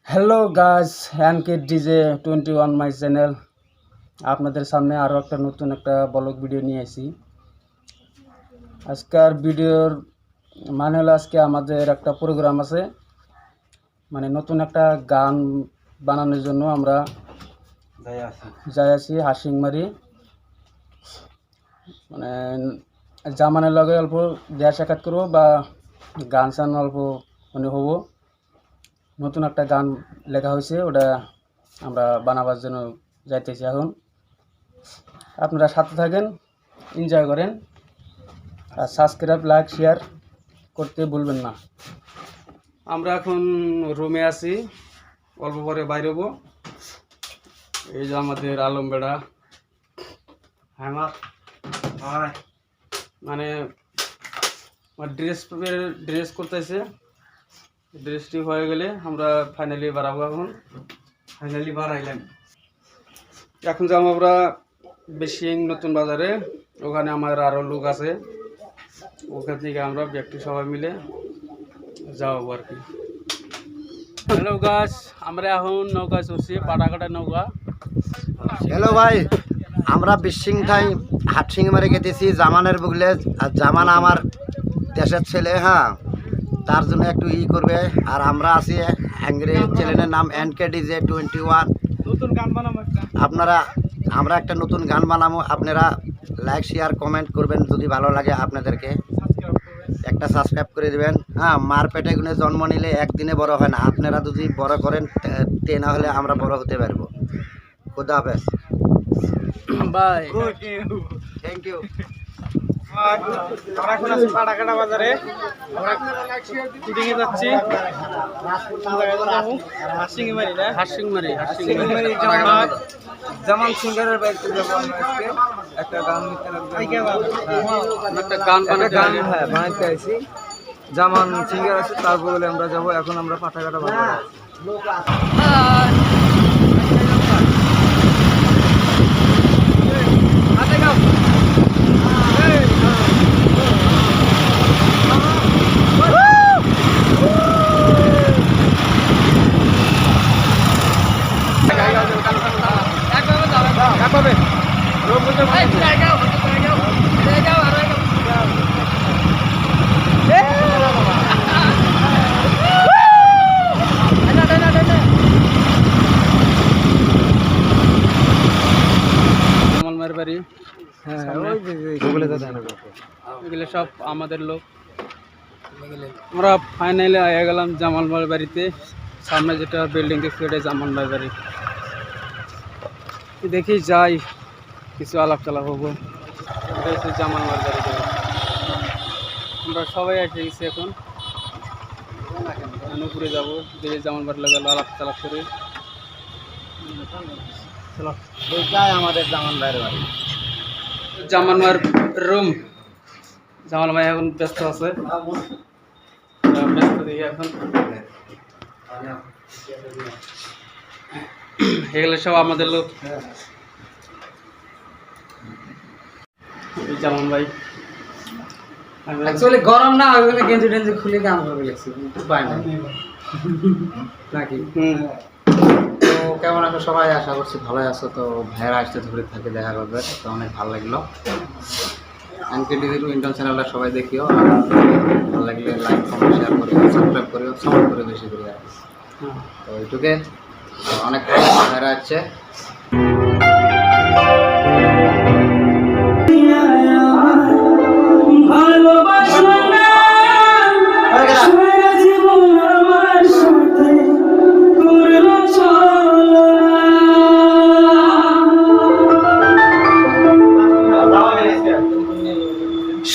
Hello guys, হ্যানকে DJ 21 my channel আপনাদের সামনে আরও একটা নতুন একটা ব্লগ ভিডিও নিয়ে আসি। আজকের ভিডিওর মানে হলো আজকে আমাদের একটা প্রোগ্রাম আছে, মানে নতুন একটা গান বানানোর জন্য আমরা যাই আছি হাসিংমারি। মানে জামানের লগে অল্প দেয়া সাক্ষাৎ করবো বা গান সান অল্প মানে হব। নতুন একটা গান লেখা হয়েছে, ওটা আমরা বানাবার জন্য যাইতেছি এখন। আপনারা সাথে থাকেন, এনজয় করেন, আর সাবস্ক্রাইব লাইক শেয়ার করতে ভুলবেন না। আমরা এখন রুমে আছি, অল্প পরে বাইরে হবো। এই যে আমাদের আলম বেড়া, হ্যাঁ মানে ড্রেস করতেছে। ড্রেসটি হয়ে গেলে আমরা ফাইনালি বাড়াবো। ফাইনালি বাড়াইলাম। এখন যাবো আমরা বেশিং নতুন বাজারে, ওখানে আমার আরও লোক আছে, ওখান থেকে আমরা ব্যক্তি সবাই মিলে যাবো আর কি। হ্যালো গাছ, আমরা এখন নৌকা চলছি, পাটাকাটা নৌকা। হ্যালো ভাই, আমরা বিশিং ঠাই হাটসিং মারে গেতেছি জামানের বুগলে। আর জামান আমার দেশের ছেলে, হ্যাঁ, তার জন্য একটু করবে। আর আমরা আছি অ্যাংরি চ্যানেলের নাম এনকে ডিজে 21। নতুন গান বানাবো আমরা একটা নতুন গান বানাবো। আপনারা লাইক শেয়ার কমেন্ট করবেন, যদি ভালো লাগে আপনাদেরকে একটা সাবস্ক্রাইব করে দেবেন। হ্যাঁ, মার পেটে গুনে জন্ম নিলে একদিনে বড় হয় না। আপনারা যদি বড় করেন তে না হলে আমরা বড় হতে পারবো। খুদা হাফেজ, বাই, থ্যাংক ইউ। আমরা এখন আছি পাটাকাটা বাজারে, আমরা শুটিংয়ে যাচ্ছি। হাসিংমারি জামান সিঙ্গারের বাইরে একটা গান হ্যাঁ বানাইতে আইছি। জামান সিঙ্গার আছে, তার বলে আমরা যাবো। এখন আমরা পাটাকাটা বাজারে। জামালমার বাড়ি, হ্যাঁ, এগুলো সব আমাদের লোক। আমরা ফাইনালি আয়া গেলাম জামালমার বাড়িতে। সামনে যেটা বিল্ডিং দেখছি ওটা জামালমার বাড়ি। দেখি যাই, কিছু আলাপ চালাপ হবো। এটা হচ্ছে জামালমার বাড়ি। আমরা সবাই এসে গেছি এখন উপরে যাবো, দেখি জামালমার লাগে আলাপ চালাপ করে। আমাদের জামান ভাইয়ের বাড়ি। জামালমার রুম। জামাল ভাই এখন ব্যস্ত আছে, ব্যস্ত দেখি এখন। এগুলো সব আমাদের লোক। জামান ভাই অ্যাকচুয়ালি গরম না, ওই গেঞ্জি টেঞ্জি খুলে গান করবে লাগছে, উপায় নাই নাকি। তো কেমন আছো সবাই? আশা করছি ভালোই আছো। তো ভাইয়েরা আসতে ধরে থাকে, দেখা করবে, তো অনেক ভালো লাগলো। এনকে ডিজে 21 চ্যানেলটা সবাই দেখিও, ভালো লাগলে লাইক কমেন্ট শেয়ার করিও, সাবস্ক্রাইব করিও, সাপোর্ট করে বেশি করে। তো এইটুকে, অনেক ভাইয়েরা আসছে।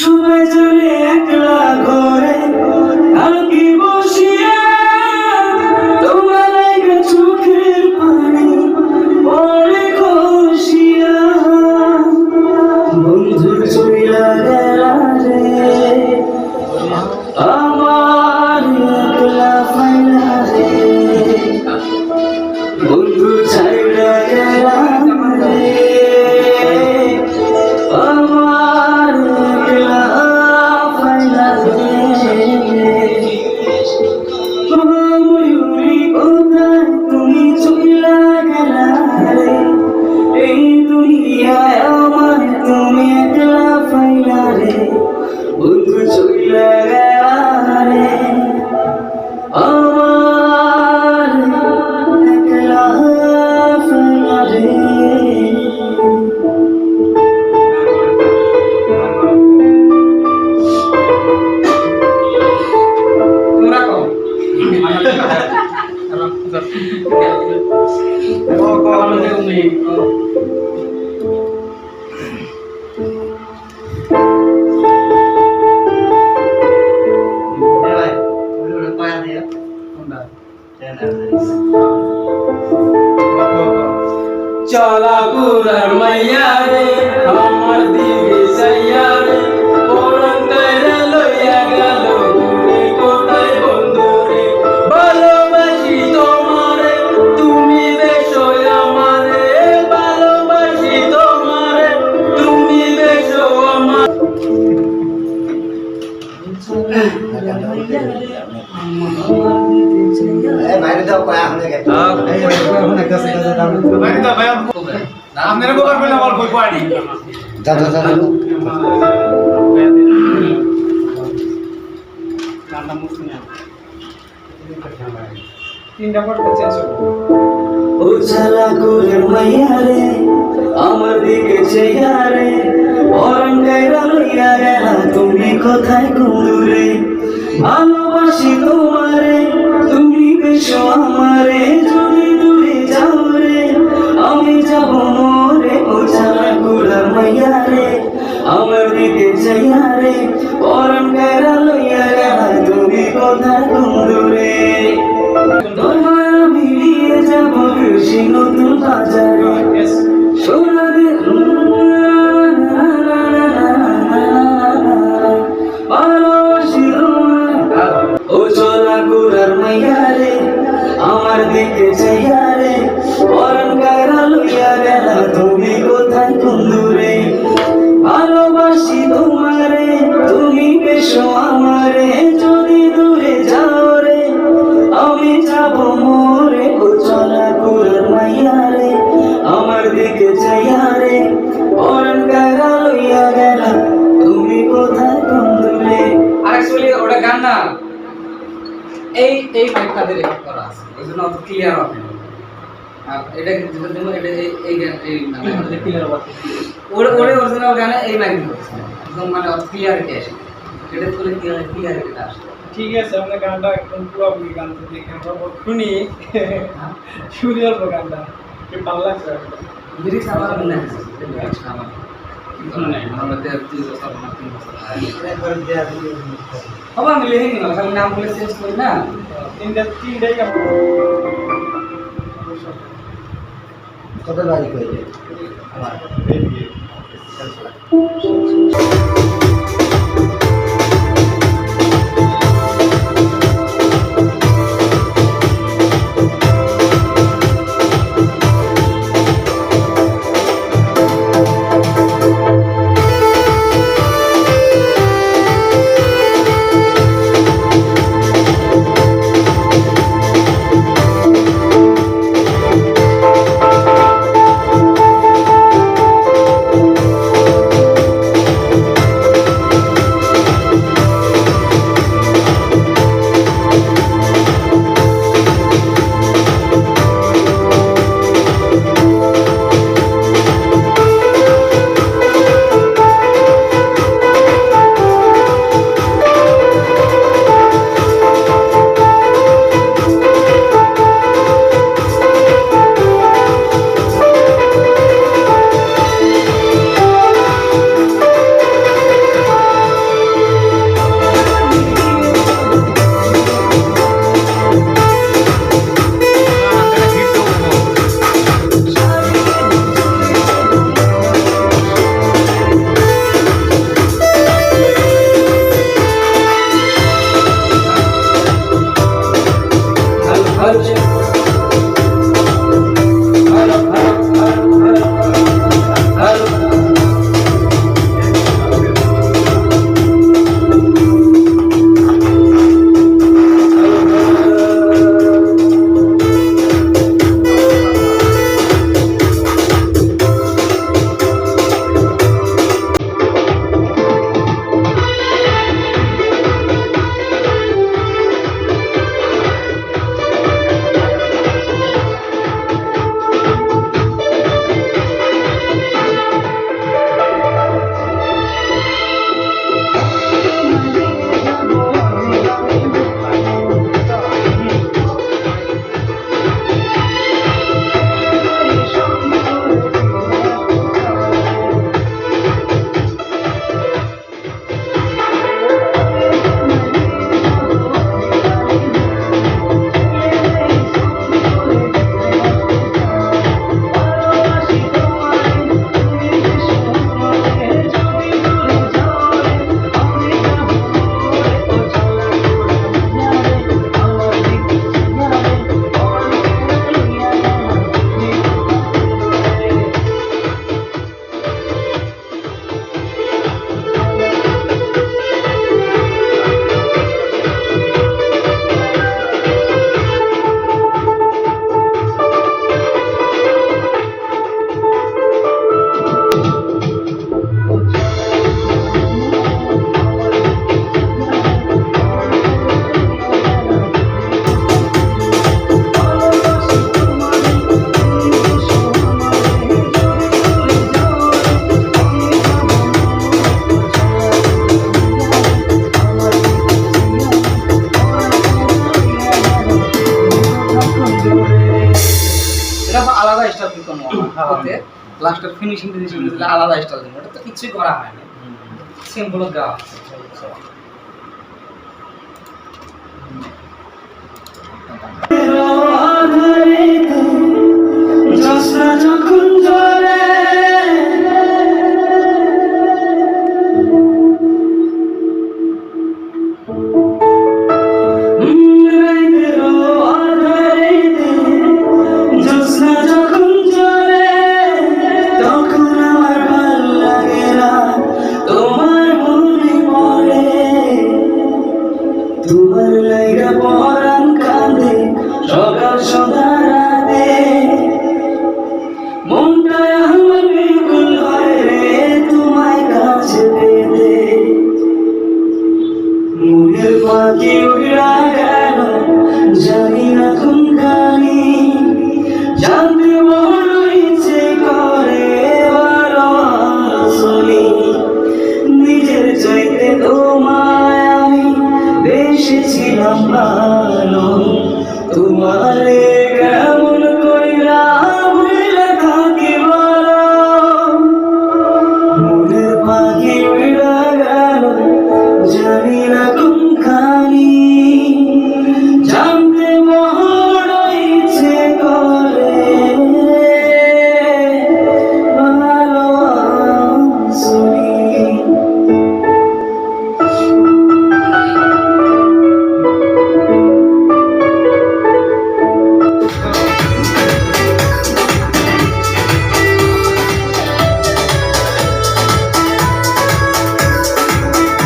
সবাই চলে একলা ঘরে আঁকি বসিয়া, তোমার চোখের পানি চলা গুরার মাইয়া রে আমার দিকে চাইয়া রে পরাণ কাইরা লইয়া গেল দূরে কোথায় বন্ধু রে ভালোবাসি তোমারে তুমি বেশো আমারে ভালোবাসি তোমারে তুমি বেশো আমার বাইরে যাও কয়া হলে গেছে যা যা যা ও চালা গুরার মাইয়া রে আমার দিকে চাইয়া রে পরাণ কাইরা লইয়া গেল তুমি কোথায় দূরে ভালোবাসি তোমারে তুমি বেশো আমারে যদি দূরে যাও রে আমি যাব মোরে ও চালা গুরার মাইয়া রে আমার দিকে চাইয়া রে পরাণ কাইরা লইয়া গেল তুমি কোথায় দূরে তোমার মিলিয়ে যাব বেশি নতুন বাজারে সোনারে ভালোবাসি ও চলা গুরার মাইয়া রে আমার দিকে চাইয়া রে পরাণ কাইরা লইয়া গেল তুমি কোথায় দূরে ভালোবাসি তোমারে তুমি বেশো আমারে যদি দূরে যাও রে আমি যাব মোরে ও চলা গুরার মাইয়া রে আমার দিকে চাইয়া রে পরাণ কাইরা লইয়া গেল তুমি কোথায় দূরে। আর অ্যাকচুয়ালি ওটা গান না, এই মাইকটাতে রেকর্ড করা আছে, ওই জন্য অত ক্লিয়ার হবে না। আর এটা যেটার জন্য এটা এই গান এই ক্লিয়ার হবে, ওরে অরিজিনাল গানে এই মাইক হচ্ছে একদম মানে অত ক্লিয়ারিটি আসে, এটা করে ক্লিয়ারিটিটা আসে। ঠিক আছে, আমরা গানটা একদম পুরোপুরি গান দেখে শুনি, শুনি অল্প গানটা একটু ভালো লাগছে। লিরিক্স আমার মনে আছে, লিরিক্স আমার আমাদের 2 বছর না 3 বছর হবে, আমি লিখে নিলাম, খালি নাম বলে চেঞ্জ করি না। তিনটাই কত বাড়ি করে কি কোনো হতে লাস্টের ফিনিশিং ডিজাইন দিলে আলাদা স্টাইল দিন, ওটা তো কিছুই করা হয় না, সিম্পল দেওয়া আছে। যখন জ্বলে তোমার লাইগা পরাণ কাঁদে সকাল সন্ধ্যা রাতে, মনটা আমার বিকুল হয় রে তোমায় কাছে পেতে। মনের পাখি উড়া গেল জানি না কোনখানি, জানতে বড় ইচ্ছে করে ভালোবাসনি, নিজের চাইতে তোমায় আমি বেশিছিলাম ভালো, তোমারে কেমন কইরা ভুলে থাকি বলো। মনের পাখি উড়া গেল জানি না কোনখানি, জানতে বড় ইচ্ছে করে ভালোবাসনি।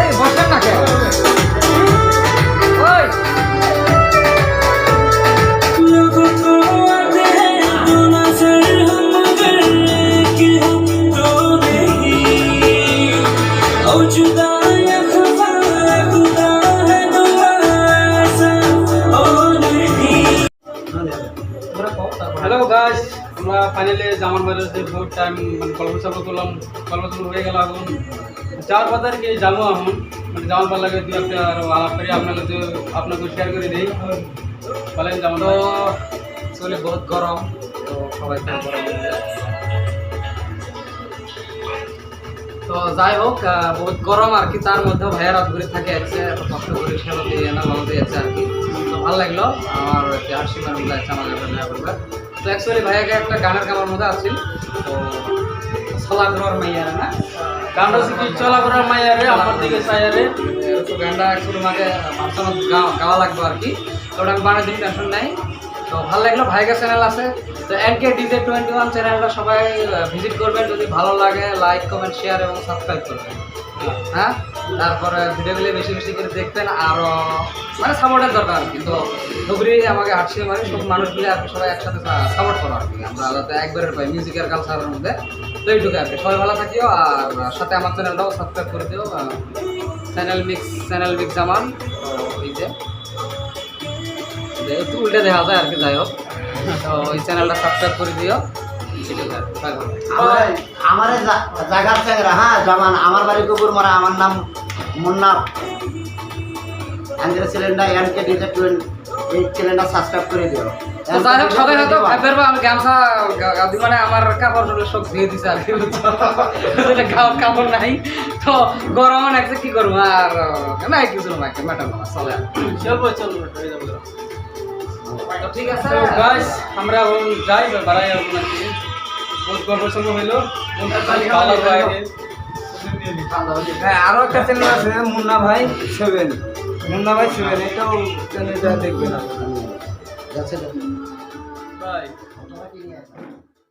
এই বসেন না কেন? ওই হ্যালো গাইস, আমরা ফাইনালি জামান বাজার যে বহুত টাইম মানে গল্প সল্প করলাম, গল্প সল্প হয়ে গেল। এখন যাওয়ার কথা আর কি যাবো এখন, মানে জামান বার লাগে দিয়ে একটা আরো আলাপ করি, আপনাকে শেয়ার করে দিই। বলেন যেমন তো চলে বহুত গরম, তো সবাই খুব গরম হয়েছে। তো যাই হোক বহুত গরম আর কি, তার মধ্যেও ভাইয়েরা ঘুরে থাকে আছে, এত কষ্ট করে খেলো দিয়ে না ভালো দিয়েছে আর কি। তো ভালো লাগলো আমার হাসি মার মধ্যে আছে আমাদের দেখা করবে। তো অ্যাকচুয়ালি ভাইয়াকে একটা গানের কামার মধ্যে আসছিল, তো সলাগ্রহর মাইয়ারে না গানটা শিখি চলা করার মাইয়ারে আমার দিকে চাইয়ারে, তো গানটা অ্যাকচুয়ালি মাকে মাঝখানে গাওয়া লাগবে আর কি। তো ওটা আমি বানিয়ে দিই, টেনশন নাই। তো ভালো লাগলো, ভাইয়ের চ্যানেল আছে, তো এনকে ডিজে 21 চ্যানেলটা সবাই ভিজিট করবেন, যদি ভালো লাগে লাইক কমেন্ট শেয়ার এবং সাবস্ক্রাইব করবেন। হ্যাঁ, তারপরে ভিডিওগুলো বেশি বেশি করে দেখবেন, আরও মানে সাপোর্টের দরকার আর কি। তো ধুবড়ি আমাকে হাঁটছে মানে সব মানুষগুলো আর কি সবাই একসাথে সাপোর্ট করো আর কি, আমরা যাতে একবারের পাই মিউজিকের কালচারের মধ্যে। তো এইটুকু আর কি, সবাই ভালো থাকিও, আর সাথে আমার চ্যানেলটাও সাবস্ক্রাইব করে দিও, চ্যানেল মিক্স জামান। তো এই যে একটু উল্টে দেখা যায় আর কি, যাই হোক। তো এই চ্যানেলটা সাবস্ক্রাইব করে দিও। আমার জায়গার চ্যাংরা, হ্যাঁ জামান, আমার বাড়ি কুকুর মারা, আমার নাম Munna. Android cylinder NK DJ 20, এই চ্যানেলটা সাবস্ক্রাইব করে দিও। তো যাই হোক, সবাই হয়তো ভাববে আমি গামছা মানে আমার কাপড় সব ধুয়ে দিছে আর কি, কাপড় নাই তো গরম লাগছে, কি করবো আর না, কিছু না ম্যাটার না, চলে চলবো চলবো হয়ে যাবো। তো ঠিক আছে গাইস, আমরা এখন যাই বাড়াই আর কি, বহুত গল্প সল্প হইলো, মনটা খালি ভালো লাগে। হ্যাঁ, আরো একটা চ্যানেল আছে মুন্না ভাই 7, এটাও চ্যানেলটা দেখবেন। যাচ্ছে বাই।